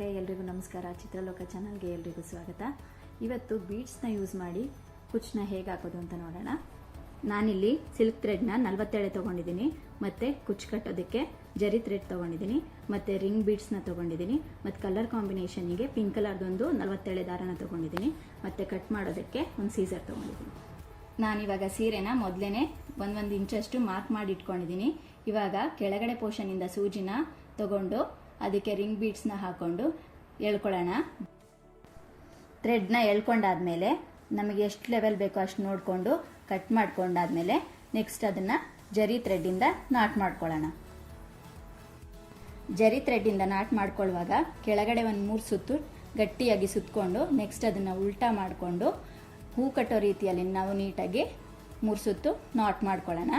Hi ಎಲ್ರಿಗೂ ನಮಸ್ಕಾರ. ಚಿತ್ರಲೋಕ ಚಾನಲ್ಗೆ ಎಲ್ರಿಗೂ ಸ್ವಾಗತ. ಇವತ್ತು ಬೀಡ್ಸ್ನ ಯೂಸ್ ಮಾಡಿ ಕುಚ್ಚನ್ನ ಹೇಗೆ ಹಾಕೋದು ಅಂತ ನೋಡೋಣ. ನಾನಿಲ್ಲಿ ಸಿಲ್ಕ್ ಥ್ರೆಡ್ನ 47 ತೊಗೊಂಡಿದ್ದೀನಿ, ಮತ್ತು ಕುಚ್ಚು ಕಟ್ಟೋದಕ್ಕೆ ಜರಿ ಥ್ರೆಡ್ ತೊಗೊಂಡಿದ್ದೀನಿ, ಮತ್ತು ರಿಂಗ್ ಬೀಡ್ಸ್ನ ತೊಗೊಂಡಿದ್ದೀನಿ, ಮತ್ತು ಕಲರ್ ಕಾಂಬಿನೇಷನ್ನಿಗೆ ಪಿಂಕ್ ಕಲರ್ದೊಂದು 47 ದಾರನ ತೊಗೊಂಡಿದ್ದೀನಿ, ಮತ್ತು ಕಟ್ ಮಾಡೋದಕ್ಕೆ ಒಂದು ಸೀಸರ್ ತೊಗೊಂಡಿದ್ದೀನಿ. ನಾನಿವಾಗ ಸೀರೆನ ಮೊದಲೇ ಒಂದು ಇಂಚಷ್ಟು ಮಾರ್ಕ್ ಮಾಡಿ ಇಟ್ಕೊಂಡಿದ್ದೀನಿ. ಇವಾಗ ಕೆಳಗಡೆ ಪೋರ್ಷನಿಂದ ಸೂಜಿನ ತಗೊಂಡು ಅದಕ್ಕೆ ರಿಂಗ್ ಬೀಡ್ಸ್ನ ಹಾಕೊಂಡು ಎಳ್ಕೊಳ್ಳೋಣ. ಥ್ರೆಡ್ನ ಎಳ್ಕೊಂಡಾದ್ಮೇಲೆ ನಮಗೆ ಎಷ್ಟು ಲೆವೆಲ್ ಬೇಕೋ ಅಷ್ಟು ನೋಡಿಕೊಂಡು ಕಟ್ ಮಾಡ್ಕೊಂಡಾದ್ಮೇಲೆ ನೆಕ್ಸ್ಟ್ ಅದನ್ನು ಜರಿ ಥ್ರೆಡ್ಡಿಂದ ನಾಟ್ ಮಾಡ್ಕೊಳ್ಳೋಣ. ಜರಿ ಥ್ರೆಡ್ಡಿಂದ ನಾಟ್ ಮಾಡ್ಕೊಳ್ಳುವಾಗ ಕೆಳಗಡೆ ಒಂದು 3 ಸುತ್ತು ಗಟ್ಟಿಯಾಗಿ ಸುತ್ತಕೊಂಡು ನೆಕ್ಸ್ಟ್ ಅದನ್ನು ಉಲ್ಟಾ ಮಾಡಿಕೊಂಡು ಹೂ ಕಟ್ಟೋ ರೀತಿಯಲ್ಲಿ ನಾವು ನೀಟಾಗಿ 3 ಸುತ್ತು ನಾಟ್ ಮಾಡ್ಕೊಳ್ಳೋಣ.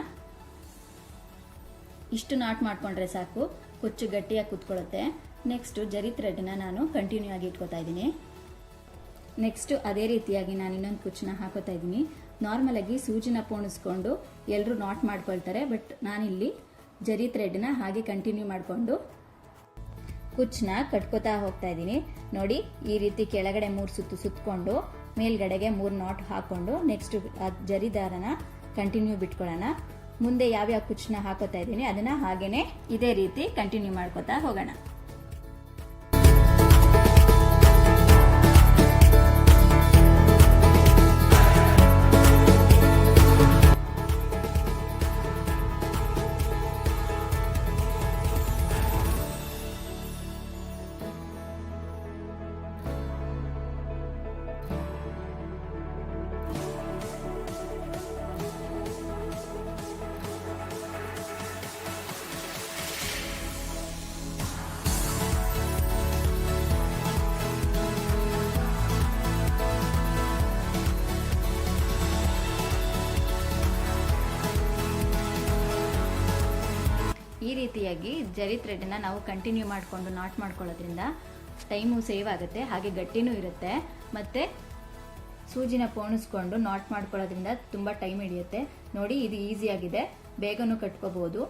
ಇಷ್ಟು ನಾಟ್ ಮಾಡಿಕೊಂಡ್ರೆ ಸಾಕು, ಕುಚ್ಚು ಗಟ್ಟಿಯಾಗಿ ಕುತ್ಕೊಳ್ಳುತ್ತೆ. ನೆಕ್ಸ್ಟು ಜರಿ ಥ್ರೆಡ್ನ ನಾನು ಕಂಟಿನ್ಯೂ ಆಗಿ ಇಟ್ಕೋತಾ ಇದ್ದೀನಿ. ನೆಕ್ಸ್ಟು ಅದೇ ರೀತಿಯಾಗಿ ನಾನು ಇನ್ನೊಂದು ಕುಚ್ಚನ್ನ ಹಾಕೋತಾ ಇದ್ದೀನಿ. ನಾರ್ಮಲಾಗಿ ಸೂಜಿನ ಪೋಣಿಸ್ಕೊಂಡು ಎಲ್ಲರೂ ನಾಟ್ ಮಾಡ್ಕೊಳ್ತಾರೆ, ಬಟ್ ನಾನಿಲ್ಲಿ ಜರಿ ಥ್ರೆಡ್ನ ಹಾಗೆ ಕಂಟಿನ್ಯೂ ಮಾಡಿಕೊಂಡು ಕುಚ್ಚನ್ನ ಕಟ್ಕೋತಾ ಹೋಗ್ತಾ ಇದ್ದೀನಿ. ನೋಡಿ, ಈ ರೀತಿ ಕೆಳಗಡೆ 3 ಸುತ್ತು ಸುತ್ತಕೊಂಡು ಮೇಲ್ಗಡೆಗೆ 3 ನಾಟ್ ಹಾಕೊಂಡು ನೆಕ್ಸ್ಟ್ ಜರಿ ದಾರನ ಕಂಟಿನ್ಯೂ ಬಿಟ್ಕೊಳ್ಳೋಣ. ಮುಂದೆ ಯಾವ್ಯಾವ ಕುಚ್ಚನ್ನ ಹಾಕೋತಾ ಇದ್ದೀನಿ ಅದನ್ನ ಹಾಗೇನೆ ಇದೇ ರೀತಿ ಕಂಟಿನ್ಯೂ ಮಾಡ್ಕೋತಾ ಹೋಗೋಣ. ಈ ರೀತಿಯಾಗಿ ಜರಿ ಥ್ರೆಡ್ನ ನಾವು ಕಂಟಿನ್ಯೂ ಮಾಡಿಕೊಂಡು ನಾಟ್ ಮಾಡ್ಕೊಳ್ಳೋದ್ರಿಂದ ಟೈಮು ಸೇವ್ ಆಗುತ್ತೆ, ಹಾಗೆ ಗಟ್ಟಿನೂ ಇರುತ್ತೆ. ಮತ್ತು ಸೂಜಿನ ಪೋಣಿಸ್ಕೊಂಡು ನಾಟ್ ಮಾಡ್ಕೊಳ್ಳೋದ್ರಿಂದ ತುಂಬ ಟೈಮ್ ಹಿಡಿಯುತ್ತೆ. ನೋಡಿ, ಇದು ಈಸಿಯಾಗಿದೆ, ಬೇಗನೂ ಕಟ್ಕೋಬಹುದು.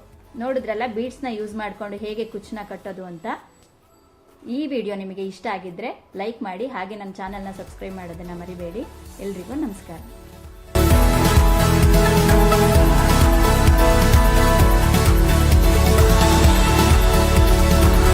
ನೋಡಿದ್ರಲ್ಲ ಬೀಡ್ಸ್ನ ಯೂಸ್ ಮಾಡಿಕೊಂಡು ಹೇಗೆ ಕುಚ್ಚನ್ನ ಕಟ್ಟೋದು ಅಂತ. ಈ ವಿಡಿಯೋ ನಿಮಗೆ ಇಷ್ಟ ಆಗಿದ್ರೆ ಲೈಕ್ ಮಾಡಿ, ಹಾಗೆ ನನ್ನ ಚಾನಲ್ನ ಸಬ್ಸ್ಕ್ರೈಬ್ ಮಾಡೋದನ್ನು ಮರಿಬೇಡಿ. ಎಲ್ರಿಗೂ ನಮಸ್ಕಾರ.